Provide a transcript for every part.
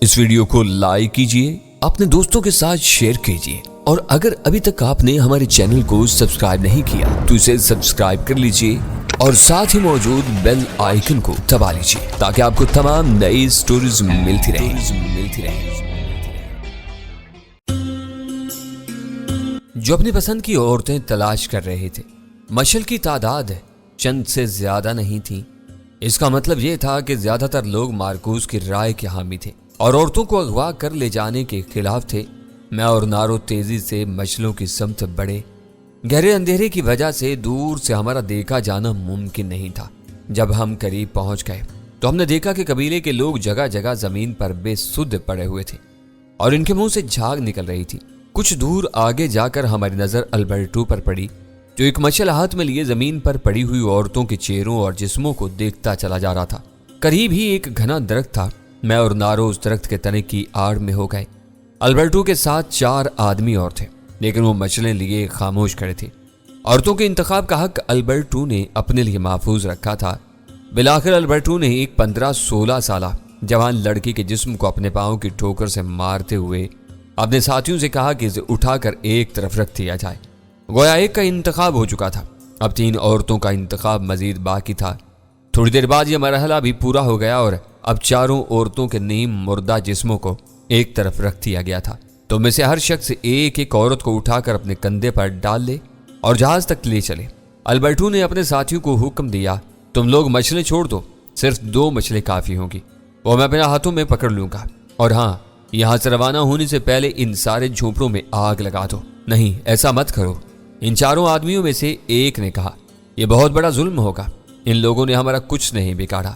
اس video کو like کیجئے، اپنے دوستوں کے ساتھ شیئر کیجئے، اور اگر ابھی تک آپ نے ہمارے چینل کو سبسکرائب نہیں کیا تو اسے سبسکرائب کر لیجئے اور ساتھ ہی موجود بیل آئیکن کو دبا لیجئے تاکہ آپ کو تمام نئی سٹوریز ملتی رہیں۔ جو اپنی پسند کی عورتیں تلاش کر رہے تھے، مشعل کی تعداد چند سے زیادہ نہیں تھی۔ اس کا مطلب یہ تھا کہ زیادہ تر لوگ مارکوس کی رائے کے حامی تھے اور عورتوں کو اغوا کر لے جانے کے خلاف تھے۔ میں اور نارو تیزی سے مچھلوں کی سمت بڑھے۔ گہرے اندھیرے کی وجہ سے دور سے ہمارا دیکھا جانا ممکن نہیں تھا۔ جب ہم قریب پہنچ گئے تو ہم نے دیکھا کہ قبیلے کے لوگ جگہ جگہ زمین پر بے سدھ پڑے ہوئے تھے اور ان کے منہ سے جھاگ نکل رہی تھی۔ کچھ دور آگے جا کر ہماری نظر البرٹو پر پڑی، جو ایک مشعل ہاتھ میں لیے زمین پر پڑی ہوئی عورتوں کے چہروں اور جسموں کو دیکھتا چلا جا رہا تھا۔ قریب ہی ایک گھنا درخت تھا۔ میں اور نارو اس درخت کے تنے کی آڑ میں ہو گئے۔ البرٹو کے ساتھ 4 آدمی اور تھے، لیکن وہ مچھلیں لیے خاموش کھڑے تھے۔ عورتوں کے انتخاب کا حق البرٹو نے اپنے لیے محفوظ رکھا تھا۔ بالآخر البرٹو نے ایک 15-16 سالہ جوان لڑکی کے جسم کو اپنے پاؤں کی ٹھوکر سے مارتے ہوئے اپنے ساتھیوں سے کہا کہ اسے اٹھا کر ایک طرف رکھ دیا جائے۔ گویا ایک کا انتخاب ہو چکا تھا، اب 3 عورتوں کا انتخاب مزید باقی تھا۔ تھوڑی دیر بعد یہ مرحلہ بھی پورا ہو گیا اور اب 4 عورتوں کے نیم مردہ جسموں کو ایک طرف رکھ دیا گیا تھا۔ تو میں سے ہر شخص ایک ایک عورت کو اٹھا کر اپنے کندھے پر ڈال لے اور جہاز تک لے چلے۔ البرٹو نے اپنے ساتھیوں کو حکم دیا، تم لوگ مچھلیں چھوڑ دو، صرف 2 مچھلیں کافی ہوں گی، وہ میں اپنے ہاتھوں میں پکڑ لوں گا، اور ہاں، یہاں سے روانہ ہونے سے پہلے ان سارے جھونپڑوں میں آگ لگا دو۔ نہیں، ایسا مت کرو، ان 4 آدمیوں میں سے ایک نے کہا۔ یہ بہت بڑا ظلم ہوگا، ان لوگوں نے ہمارا کچھ نہیں بگاڑا،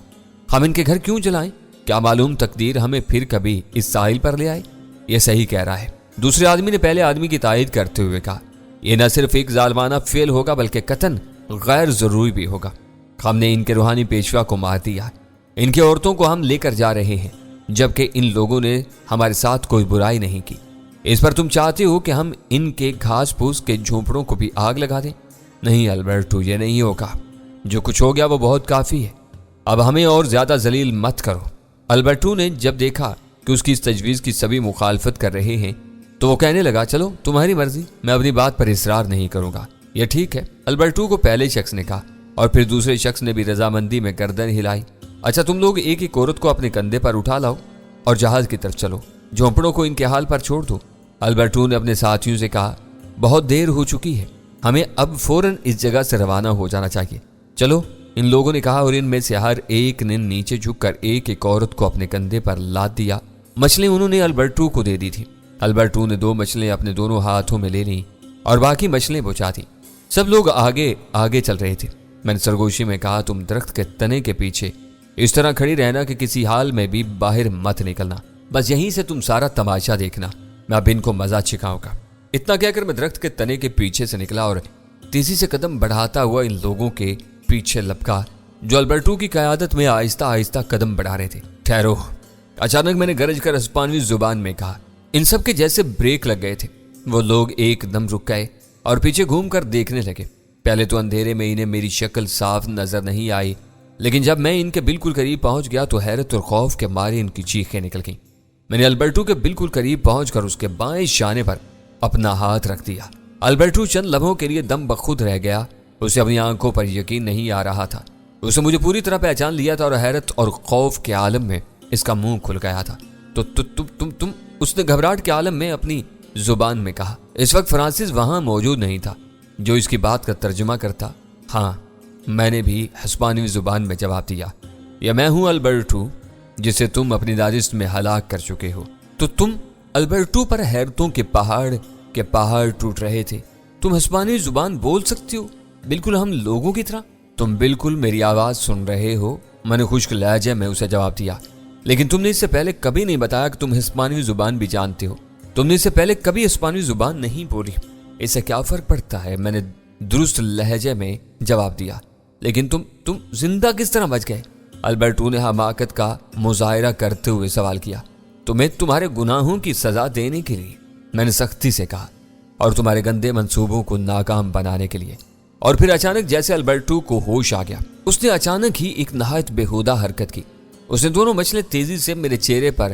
ہم ان کے گھر کیوں جلائیں؟ کیا معلوم تقدیر ہمیں پھر کبھی اس ساحل پر لے آئے۔ یہ صحیح کہہ رہا ہے، دوسرے آدمی نے پہلے آدمی کی تائید کرتے ہوئے کہا۔ یہ نہ صرف ایک ظالمانہ فعل ہوگا بلکہ قطعاً غیر ضروری بھی ہوگا۔ ہم نے ان کے روحانی پیشوا کو مار دیا، ان کی عورتوں کو ہم لے کر جا رہے ہیں، جبکہ ان لوگوں نے ہمارے ساتھ کوئی برائی نہیں کی۔ اس پر تم چاہتے ہو کہ ہم ان کے گھاس پھوس کے جھونپڑوں کو بھی آگ لگا دیں؟ نہیں البرٹو، یہ نہیں ہوگا، جو کچھ ہو گیا وہ بہت کافی ہے، اب ہمیں اور زیادہ ذلیل مت کرو۔ البرٹو نے جب دیکھا کہ اس کی اس تجویز کی سبھی مخالفت کر رہے ہیں تو وہ کہنے لگا، چلو تمہاری مرضی، میں اپنی بات پر اصرار نہیں کروں گا، یہ ٹھیک ہے۔ البرٹو کو پہلے شخص نے کہا اور پھر دوسرے شخص نے بھی رضامندی میں گردن ہلائی۔ اچھا، تم لوگ ایک ایک عورت کو اپنے کندھے پر اٹھا لاؤ اور جہاز کی طرف چلو، جھونپڑوں کو ان کے حال پر چھوڑ دو۔ البرٹو نے اپنے ساتھیوں سے کہا، بہت دیر ہو چکی ہے، ہمیں اب فوراً اس جگہ سے روانہ ہو جانا چاہیے، چلو۔ ان لوگوں نے کہا اور ان میں سے ہر ایک نے نیچے جھک کر ایک ایک عورت کو اپنے کندھے پر لاد دیا۔ مچھلیں انہوں نے البرٹو کو دے دی تھی۔ البرٹو نے 2 مچھلیں اپنے دونوں ہاتھوں میں لے لیں اور باقی مچھلیں بچا دیں۔ سب لوگ آگے چل رہے تھے۔ میں نے سرگوشی میں کہا، تم درخت کے تنے کے پیچھے اس طرح کھڑی رہنا کہ کسی حال میں بھی باہر مت نکلنا، بس یہیں سے تم سارا تماشا دیکھنا، میں اب ان کو مزہ چکھاؤں گا۔ اتنا کہہ کر میں درخت کے تنے کے پیچھے سے نکلا اور تیزی سے قدم بڑھاتا ہوا ان لوگوں کے پیچھے لپکا جو البرٹو کی قیادت میں آہستہ آہستہ قدم بڑھا رہے تھے۔ ٹھہرو، اچانک میں نے گرج کر ہسپانوی زبان میں کہا۔ ان سب کے جیسے بریک لگ گئے تھے، وہ لوگ ایک دم رک گئے اور پیچھے گھوم کر دیکھنے لگے۔ پہلے تو اندھیرے میں انہیں میری شکل صاف نظر نہیں آئی، لیکن جب میں ان کے بالکل قریب پہنچ گیا تو حیرت اور خوف کے مارے ان کی چیخیں نکل گئیں۔ میں نے البرٹو کے بالکل قریب پہنچ کر اس کے بائیں شانے پر اپنا ہاتھ رکھ دیا۔ البرٹو چند لمحوں کے لیے دم بخود رہ گیا، اسے اپنی آنکھوں پر یقین نہیں آ رہا تھا۔ اس نے مجھے پوری طرح پہچان لیا تھا اور حیرت اور خوف کے عالم میں اس کا منہ کھل گیا تھا۔ تم اس نے گھبراہٹ کے عالم میں اپنی زبان میں کہا۔ اس وقت فرانسس وہاں موجود نہیں تھا جو اس کی بات کا ترجمہ کرتا۔ ہاں، میں نے بھی ہسپانوی زبان میں جواب دیا، یا میں ہوں البرٹو جسے تم اپنی دانش میں ہلاک کر چکے ہو۔ تو تم؟ البرٹو پر حیرتوں کے پہاڑ ٹوٹ رہے تھے۔ تم ہسپانوی زبان بول سکتے ہو، بالکل ہم لوگوں کی طرح؟ تم بالکل میری آواز سن رہے ہو، میں نے خشک لہجے میں اسے جواب دیا۔ لیکن تم نے اس سے پہلے کبھی نہیں بتایا کہ تم ہسپانوی زبان بھی جانتے ہو۔ تم نے اس سے پہلے کبھی ہسپانوی زبان نہیں بولی۔ اس سے کیا فرق پڑتا ہے، میں نے درست لہجے میں جواب دیا۔ لیکن تم زندہ کس طرح بچ گئے؟ البرٹو نے حماقت کا مظاہرہ کرتے ہوئے سوال کیا۔ تمہیں تمہارے گناہوں کی سزا دینے کے لیے، میں نے سختی سے کہا، اور تمہارے گندے منصوبوں کو ناکام بنانے کے لیے۔ اور پھر اچانک جیسے البرٹو کو ہوش آ گیا، اس نے اچانک ہی ایک نہایت بےہودہ حرکت کی۔ اس نے دونوں مچھلیں تیزی سے میرے چہرے پر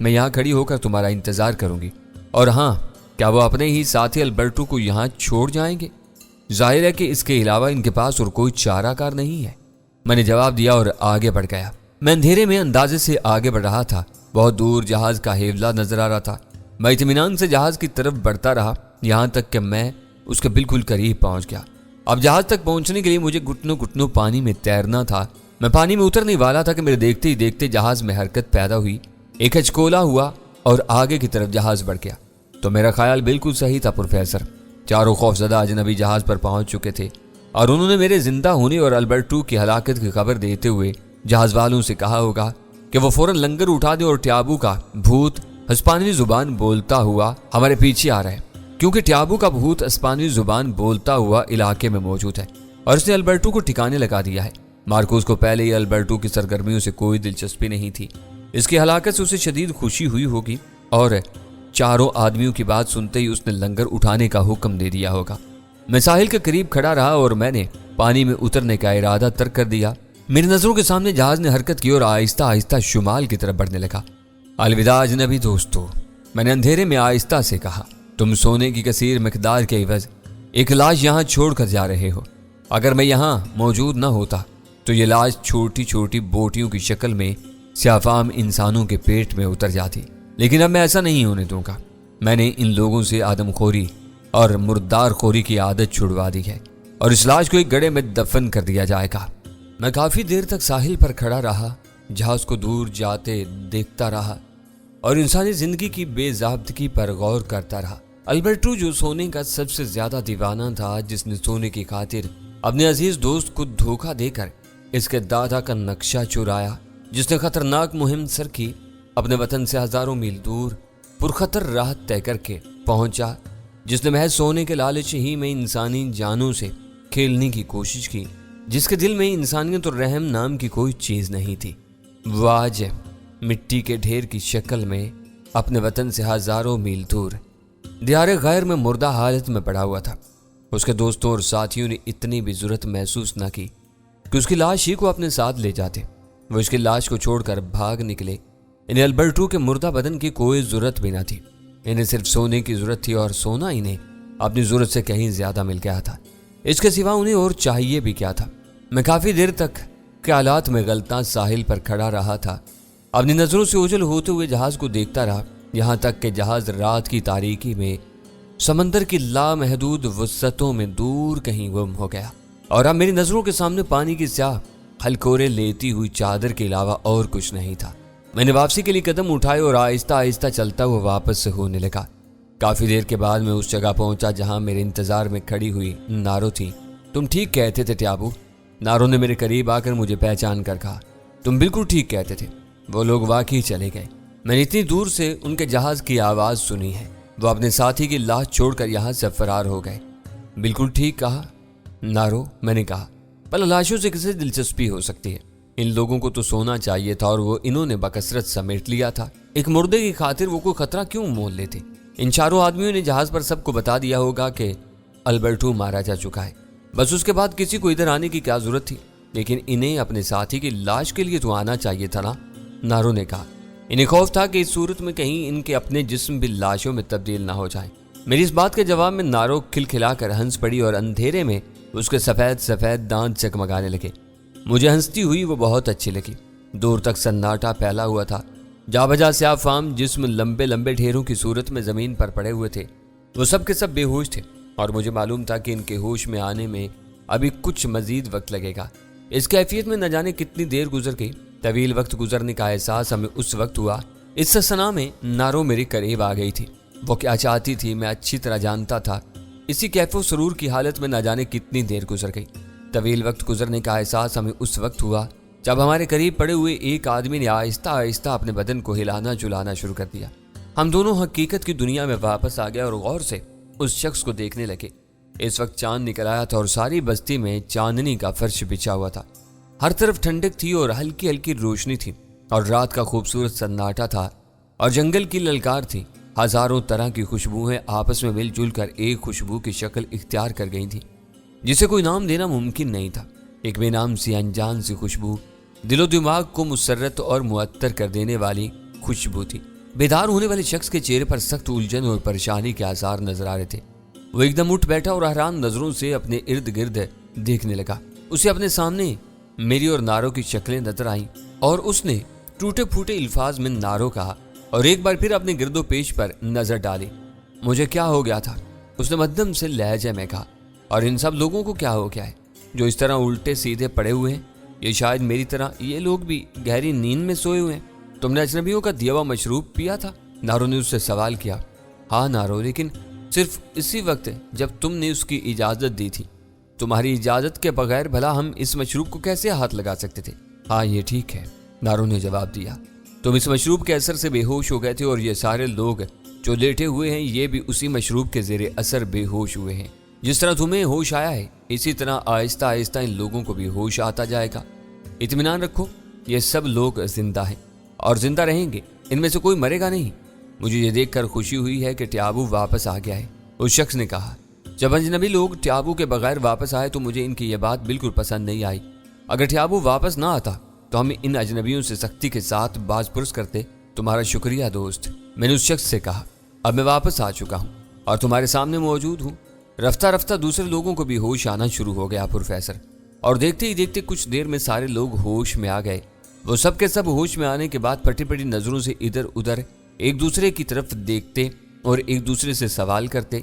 میں یہاں کھڑی ہو کر تمہارا انتظار کروں گی۔ اور ہاں، کیا وہ اپنے ہی ساتھی البرٹو کو یہاں چھوڑ جائیں گے؟ ظاہر ہے کہ اس کے علاوہ ان کے پاس اور کوئی چارہ کار نہیں ہے۔ میں نے جواب دیا اور آگے بڑھ گیا۔ میں اندھیرے میں اندازے سے آگے بڑھ رہا تھا۔ بہت دور جہاز کا ہیولہ نظر آ رہا تھا۔ میں اطمینان سے جہاز کی طرف بڑھتا رہا یہاں تک کہ میں اس کے بالکل قریب پہنچ گیا۔ اب جہاز تک پہنچنے کے لیے مجھے گھٹنوں گھٹنوں پانی میں تیرنا تھا۔ میں پانی میں اترنے والا تھا کہ میرے دیکھتے ہی دیکھتے جہاز میں حرکت پیدا ہوئی، ایک ہچکولا ہوا اور آگے کی طرف جہاز بڑھ گیا۔ تو میرا خیال بالکل صحیح تھا پروفیسر۔ چاروں خوفزدہ اجنبی جہاز پر پہنچ چکے تھے اور انہوں نے میرے زندہ ہونے اور البرٹو کی ہلاکت کی خبر دیتے ہوئے جہاز والوں سے کہا ہوگا کہ وہ فوراً لنگر اٹھا دیں اور ٹیابو کا بھوت ہسپانوی زبان بولتا ہوا ہمارے پیچھے آ رہا ہے، کیونکہ ٹیابو کا بھوت ہسپانوی زبان بولتا ہوا علاقے میں موجود ہے اور اس نے البرٹو کو ٹھکانے لگا دیا ہے۔ مارکوس کو پہلے ہی البرٹو کی سرگرمیوں سے کوئی دلچسپی نہیں تھی۔ اس کی ہلاکت سے اسے شدید خوشی ہوئی ہوگی اور چاروں آدمیوں کی بات سنتے ہی اس نے لنگر اٹھانے کا حکم دے دیا ہوگا۔ میں ساحل کے قریب کھڑا رہا اور میں نے پانی میں اترنے کا ارادہ ترک کر دیا۔ میری نظروں کے سامنے جہاز نے حرکت کی اور آہستہ آہستہ شمال کی طرف بڑھنے لگا۔ الوداع اجنبی دوستو، میں نے اندھیرے میں آہستہ سے کہا، تم سونے کی کثیر مقدار کے عوض ایک لاش یہاں چھوڑ کر جا رہے ہو۔ اگر میں یہاں موجود نہ ہوتا تو یہ لاش چھوٹی چھوٹی بوٹیوں کی شکل میں سیافام انسانوں کے پیٹ میں اتر جاتی، لیکن اب میں ایسا نہیں ہونے دوں گا۔ میں نے ان لوگوں سے آدم خوری اور مردار خوری کی عادت چھڑوا دی ہے اور اس لاش کو ایک گڑھے میں دفن کر دیا جائے گا۔ میں کافی دیر تک ساحل پر کھڑا رہا، جہاز کو دور جاتے دیکھتا رہا اور انسانی زندگی کی بے ضابطگی پر غور کرتا رہا۔ البرٹو جو سونے کا سب سے زیادہ دیوانہ تھا، جس نے سونے کی خاطر اپنے عزیز دوست کو دھوکہ دے کر اس کے دادا کا نقشہ چرایا، جس نے خطرناک مہم سر کی، اپنے وطن سے ہزاروں میل دور پرخطر راہ طے کر کے پہنچا، جس نے محض سونے کے لالچ ہی میں انسانی جانوں سے کھیلنے کی کوشش کی، جس کے دل میں انسانیت اور رحم نام کی کوئی چیز نہیں تھی۔ وہ آج مٹی کے ڈھیر کی شکل میں اپنے وطن سے ہزاروں میل دور دیار غیر میں مردہ حالت میں پڑا ہوا تھا۔ اس کے دوستوں اور ساتھیوں نے اتنی بھی ضرورت محسوس نہ کی کہ اس کی لاش ہی کو اپنے ساتھ لے جاتے۔ وہ اس کی لاش کو چھوڑ کر بھاگ نکلے۔ انہیں البرٹو کے مردہ بدن کی کوئی ضرورت بھی نہ تھی، انہیں صرف سونے کی ضرورت تھی اور سونا انہیں اپنی ضرورت سے کہیں زیادہ مل گیا تھا۔ اس کے سوا انہیں اور چاہیے بھی کیا تھا؟ میں کافی دیر تک خیالات میں غلطاں ساحل پر کھڑا رہا تھا، اپنی نظروں سے اوجھل ہوتے ہوئے جہاز کو دیکھتا رہا، یہاں تک کہ جہاز رات کی تاریکی میں سمندر کی لامحدود وسعتوں میں دور کہیں گم ہو گیا اور اب میری نظروں کے سامنے پانی کی سیاہ ہلکورے لیتی ہوئی چادر کے علاوہ اور کچھ نہیں تھا۔ میں نے واپسی کے لیے قدم اٹھائے اور آہستہ آہستہ چلتا ہوا واپس سے ہونے لگا۔ کافی دیر کے بعد میں اس جگہ پہنچا جہاں میرے انتظار میں کھڑی ہوئی نارو تھی۔ تم ٹھیک کہتے تھے ٹیابو، نارو نے میرے قریب آ کر مجھے پہچان کر کہا۔ تم بالکل ٹھیک کہتے تھے، وہ لوگ واقعی چلے گئے۔ میں نے اتنی دور سے ان کے جہاز کی آواز سنی ہے، وہ اپنے ساتھی کی لاش چھوڑ کر یہاں سے فرار ہو گئے۔ بالکل ٹھیک کہا نارو، میں نے کہا، بھلا لاشوں سے کسے دلچسپی ہو سکتی ہے؟ ان لوگوں کو تو سونا چاہیے تھا اور وہ انہوں نے بکثرت سمیٹ لیا تھا۔ ایک مردے کی خاطر وہ کوئی خطرہ کیوں مول لیتے؟ ان چاروں آدمیوں نے جہاز پر سب کو بتا دیا ہوگا کہ البرٹو مارا جا چکا ہے، بس اس کے بعد کسی کو ادھر آنے کی کیا ضرورت تھی؟ لیکن انہیں اپنے ساتھی کی لاش کے لیے تو آنا چاہیے تھا نا، نارو نے کہا۔ انہیں خوف تھا کہ اس صورت میں کہیں ان کے اپنے جسم بھی لاشوں میں تبدیل نہ ہو جائیں۔ میری اس بات کے جواب میں نارو کھلکھلا کر ہنس پڑی اور اندھیرے میں اس کے سفید سفید دانت چکمگانے لگے۔ مجھے ہنستی ہوئی وہ بہت اچھی لگی۔ دور تک سناٹا پھیلا ہوا تھا، جا بجا سیاہ فام جسم لمبے لمبے ڈھیروں کی صورت میں زمین پر پڑے ہوئے تھے۔ وہ سب کے سب بے ہوش تھے اور مجھے معلوم تھا کہ ان کے ہوش میں آنے میں ابھی کچھ مزید وقت لگے گا۔ اس کیفیت میں نہ جانے کتنی دیر گزر گئی۔ طویل وقت گزرنے کا احساس ہمیں اس وقت ہوا اس سنا میں نارو میرے قریب آ گئی تھی۔ وہ کیا چاہتی تھی میں اچھی طرح جانتا تھا۔ اسی کیف و سرور کی حالت میں نہ جانے کتنی دیر گزر گئی۔ طویل وقت گزرنے کا احساس ہمیں اس وقت ہوا جب ہمارے قریب پڑے ہوئے ایک آدمی نے آہستہ آہستہ اپنے بدن کو ہلانا جلانا شروع کر دیا۔ ہم دونوں حقیقت کی دنیا میں واپس آ گئے اور غور سے اس شخص کو دیکھنے لگے۔ اس وقت چاند نکل آیا تھا اور ساری بستی میں چاندنی کا فرش بچھا ہوا تھا۔ ہر طرف ٹھنڈک تھی اور ہلکی ہلکی روشنی تھی اور رات کا خوبصورت سناٹا تھا اور جنگل کی للکار تھی۔ ہزاروں طرح کی خوشبوئیں آپس میں مل جل کر ایک خوشبو کی شکل اختیار کر گئی تھی جسے کوئی نام دینا ممکن نہیں تھا۔ ایک بے نام سی انجان سی خوشبو، دل و دماغ کو مسرت اور معطر کر دینے والی خوشبو تھی۔ بیدار ہونے والے شخص کے چہرے پر سخت الجھن اور پریشانی کے آثار نظر آ رہے تھے۔ وہ ایک دم اٹھ بیٹھا اور حیران نظروں سے اپنے ارد گرد دیکھنے لگا۔ اسے اپنے سامنے میری اور نارو کی شکلیں نظر آئیں اور اس نے ٹوٹے پھوٹے الفاظ میں نارو کہا اور ایک بار پھر اپنے گرد و پیش پر نظر ڈالی۔ مجھے کیا ہو گیا تھا؟ اس نے مدھم سے لہجے میں کہا۔ اور ان سب لوگوں کو کیا ہو گیا ہے جو اس طرح الٹے سیدھے پڑے ہوئے ہیں؟ یہ شاید میری طرح یہ لوگ بھی گہری نیند میں سوئے ہوئے ہیں۔ تم نے اجنبیوں کا دیا ہوا مشروب پیا تھا؟ نارو نے اس سے سوال کیا۔ ہاں نارو، لیکن صرف اسی وقت جب تم نے اس کی اجازت دی تھی۔ تمہاری اجازت کے بغیر بھلا ہم اس مشروب کو کیسے ہاتھ لگا سکتے تھے؟ ہاں یہ ٹھیک ہے، نارو نے جواب دیا۔ تم اس مشروب کے اثر سے بے ہوش ہو گئے تھے اور یہ سارے لوگ جو لیٹے ہوئے ہیں یہ بھی اسی مشروب کے زیر اثر بے ہوش ہوئے ہیں۔ جس طرح تمہیں ہوش آیا ہے اسی طرح آہستہ آہستہ ان لوگوں کو بھی ہوش آتا جائے گا۔ اطمینان رکھو، یہ سب لوگ زندہ ہیں اور زندہ رہیں گے، ان میں سے کوئی مرے گا نہیں۔ مجھے یہ دیکھ کر خوشی ہوئی ہے کہ ٹیابو واپس آ گیا ہے، اس شخص نے کہا۔ جب اجنبی لوگ ٹیابو کے بغیر واپس آئے تو مجھے ان کی یہ بات بالکل پسند نہیں آئی۔ اگر ٹیابو واپس نہ آتا تو ہم ان اجنبیوں سے سختی کے ساتھ باز پرس کرتے۔ تمہارا شکریہ دوست، میں نے اس شخص سے کہا۔ اب میں واپس آ چکا ہوں اور تمہارے سامنے موجود ہوں۔ رفتہ رفتہ دوسرے لوگوں کو بھی ہوش آنا شروع ہو گیا پروفیسر، اور دیکھتے ہی دیکھتے کچھ دیر میں سارے لوگ ہوش میں آ گئے۔ وہ سب کے سب ہوش میں آنے کے بعد پٹی پٹی نظروں سے ادھر ادھر ایک دوسرے کی طرف دیکھتے اور ایک دوسرے سے سوال کرتے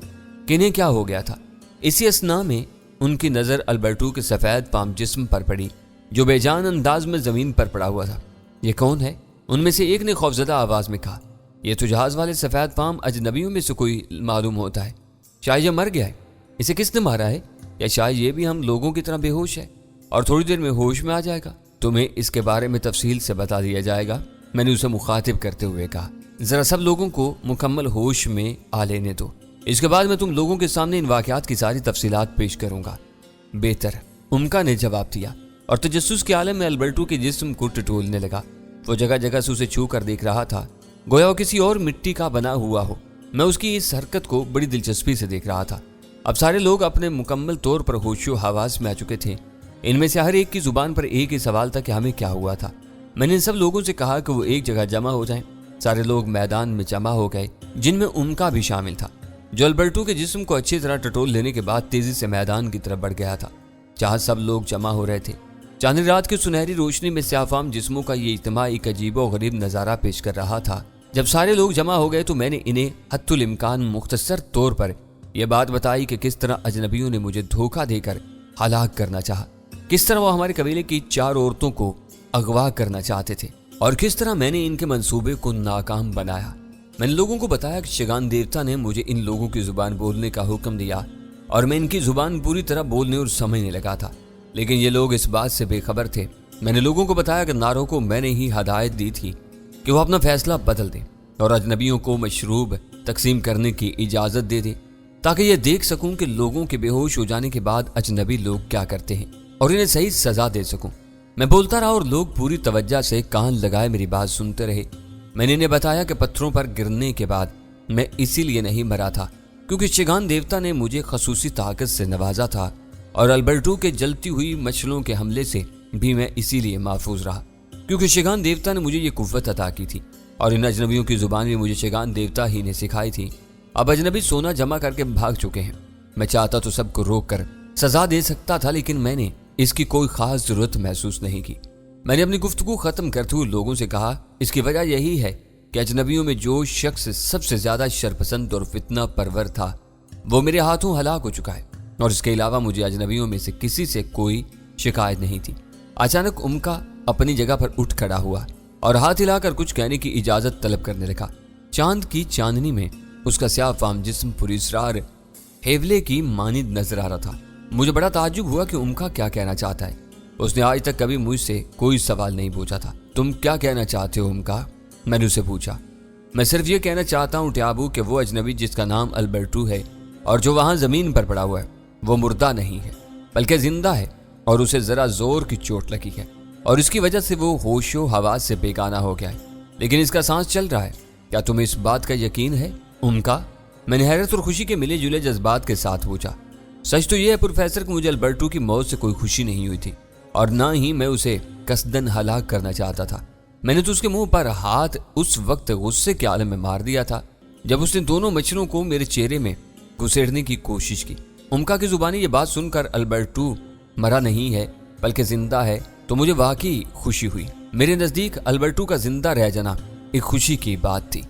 کہ انہیں کیا ہو گیا تھا۔ اسی اثنا میں ان کی نظر البرٹو کے سفید پام جسم پر پڑی جو بے جان انداز میں زمین پر پڑا ہوا تھا۔ یہ کون ہے؟ ان میں سے ایک نے خوفزدہ آواز میں کہا۔ یہ تو جہاز والے سفید پام اجنبیوں میں سے کوئی معلوم ہوتا ہے۔ شاید یہ مر گیا ہے، اسے کس نے مارا ہے؟ یا شاید یہ بھی ہم لوگوں کی طرح بے ہوش ہے اور تھوڑی دیر میں ہوش میں آ جائے گا۔ تمہیں اس کے بارے میں تفصیل سے بتا دیا جائے گا، میں نے اسے مخاطب کرتے ہوئے کہا۔ ذرا سب لوگوں کو مکمل ہوش میں آ لینے دو، اس کے بعد میں تم لوگوں کے سامنے ان واقعات کی ساری تفصیلات پیش کروں گا۔ بہتر، امکا نے جواب دیا اور تجسس کے عالم میں البرٹو کے جسم کو ٹٹولنے لگا۔ وہ جگہ جگہ سے اسے چھو کر دیکھ رہا تھا گویا وہ کسی اور مٹی کا بنا ہوا ہو۔ میں اس کی اس حرکت کو بڑی دلچسپی سے دیکھ رہا تھا۔ اب سارے لوگ اپنے مکمل طور پر ہوش و حواس میں آ چکے تھے۔ ان میں سے ہر ایک کی زبان پر ایک ہی سوال تھا کہ ہمیں کیا ہوا تھا۔ میں نے ان سب لوگوں سے کہا کہ وہ ایک جگہ جمع ہو جائیں۔ سارے لوگ میدان میں جمع ہو گئے، جن میں امکا بھی شامل تھا، جو البرٹو کے جسم کو اچھی طرح ٹٹول لینے کے بعد تیزی سے میدان کی طرف بڑھ گیا تھا جہاں سب لوگ جمع ہو رہے تھے۔ چاندنی رات کی سنہری روشنی میں سیاہفام جسموں کا یہ اجتماع ایک عجیب و غریب نظارہ پیش کر رہا تھا۔ جب سارے لوگ جمع ہو گئے تو میں نے انہیں حتی الامکان مختصر طور پر یہ بات بتائی کہ کس طرح اجنبیوں نے مجھے دھوکہ دے کر ہلاک کرنا چاہا، کس طرح وہ ہمارے قبیلے کی 4 عورتوں کو اغوا کرنا چاہتے تھے اور کس طرح میں نے ان کے منصوبے کو ناکام بنایا۔ میں نے لوگوں کو بتایا کہ شگان دیوتا نے مجھے ان لوگوں کی زبان بولنے کا حکم دیا اور میں ان کی زبان پوری طرح بولنے اور سمجھنے لگا تھا، لیکن یہ لوگ اس بات سے بے خبر تھے۔ میں نے لوگوں کو بتایا کہ نارو کو میں نے ہی ہدایت دی تھی کہ وہ اپنا فیصلہ بدل دیں اور اجنبیوں کو مشروب تقسیم کرنے کی اجازت دے دے تاکہ یہ دیکھ سکوں کہ لوگوں کے بے ہوش ہو جانے کے بعد اجنبی لوگ کیا کرتے ہیں اور انہیں صحیح سزا دے سکوں۔ میں بولتا رہا اور لوگ پوری توجہ سے کان لگائے میری بات سنتے رہے۔ میں نے انہیں بتایا کہ پتھروں پر گرنے کے بعد میں اسی لیے نہیں مرا تھا کیونکہ شگان دیوتا نے مجھے خصوصی طاقت سے نوازا تھا اور البرٹو کے جلتی ہوئی مچھلوں کے حملے سے بھی میں اسی لیے محفوظ رہا کیونکہ شگان دیوتا نے مجھے یہ قوت عطا کی تھی اور ان اجنبیوں کی زبان بھی مجھے شگان دیوتا ہی نے سکھائی تھی۔ اب اجنبی سونا جمع کر کے بھاگ چکے ہیں۔ میں چاہتا تو سب کو روک کر سزا دے سکتا تھا لیکن میں نے اس کی کوئی خاص ضرورت محسوس نہیں کی۔ میں نے اپنی گفتگو ختم کرتے ہوئے لوگوں سے کہا، اس کی وجہ یہی ہے کہ اجنبیوں میں جو شخص سب سے زیادہ شرپسند اور فتنہ پرور تھا وہ میرے ہاتھوں ہلاک ہو چکا ہے اور اس کے علاوہ مجھے اجنبیوں میں سے کسی سے کوئی شکایت نہیں تھی۔ اچانک امکا اپنی جگہ پر اٹھ کھڑا ہوا اور ہاتھ ہلا کر کچھ کہنے کی اجازت طلب کرنے لگا۔ چاند کی چاندنی میں اس کا سیاہ فام جسم پوری اسرار ہیولے کی مانند نظر آ رہا تھا۔ مجھے بڑا تعجب ہوا کہ امکا کیا کہنا چاہتا ہے۔ اس نے آج تک کبھی مجھ سے کوئی سوال نہیں پوچھا تھا۔ تم کیا کہنا چاہتے ہو امکا؟ میں نے اسے پوچھا۔ میں صرف یہ کہنا چاہتا ہوں ٹیابو کہ وہ اجنبی جس کا نام البرٹو ہے اور جو وہاں زمین پر پڑا ہوا ہے وہ مردہ نہیں ہے بلکہ زندہ ہے اور اسے ذرا زور کی چوٹ لگی ہے اور اس کی وجہ سے وہ ہوش و حواس سے بیگانہ ہو گیا ہے لیکن اس کا سانس چل رہا ہے۔ کیا تمہیں اس بات کا یقین ہے امکا؟ میں نے حیرت اور خوشی کے ملے جلے جذبات کے ساتھ پوچھا۔ سچ تو یہ ہے پروفیسر کہ مجھے البرٹو کی موت سے کوئی خوشی نہیں ہوئی تھی اور نہ ہی میں اسے قصدن ہلاک کرنا چاہتا تھا۔ میں نے تو اس کے منہ پر ہاتھ اس وقت غصے کے عالم میں مار دیا تھا جب اس نے دونوں مچھروں کو میرے چہرے میں گھسیڑنے کی کوشش کی۔ امکا کی زبانی یہ بات سن کر البرٹو مرا نہیں ہے بلکہ زندہ ہے تو مجھے واقعی خوشی ہوئی۔ میرے نزدیک البرٹو کا زندہ رہ جانا ایک خوشی کی بات تھی۔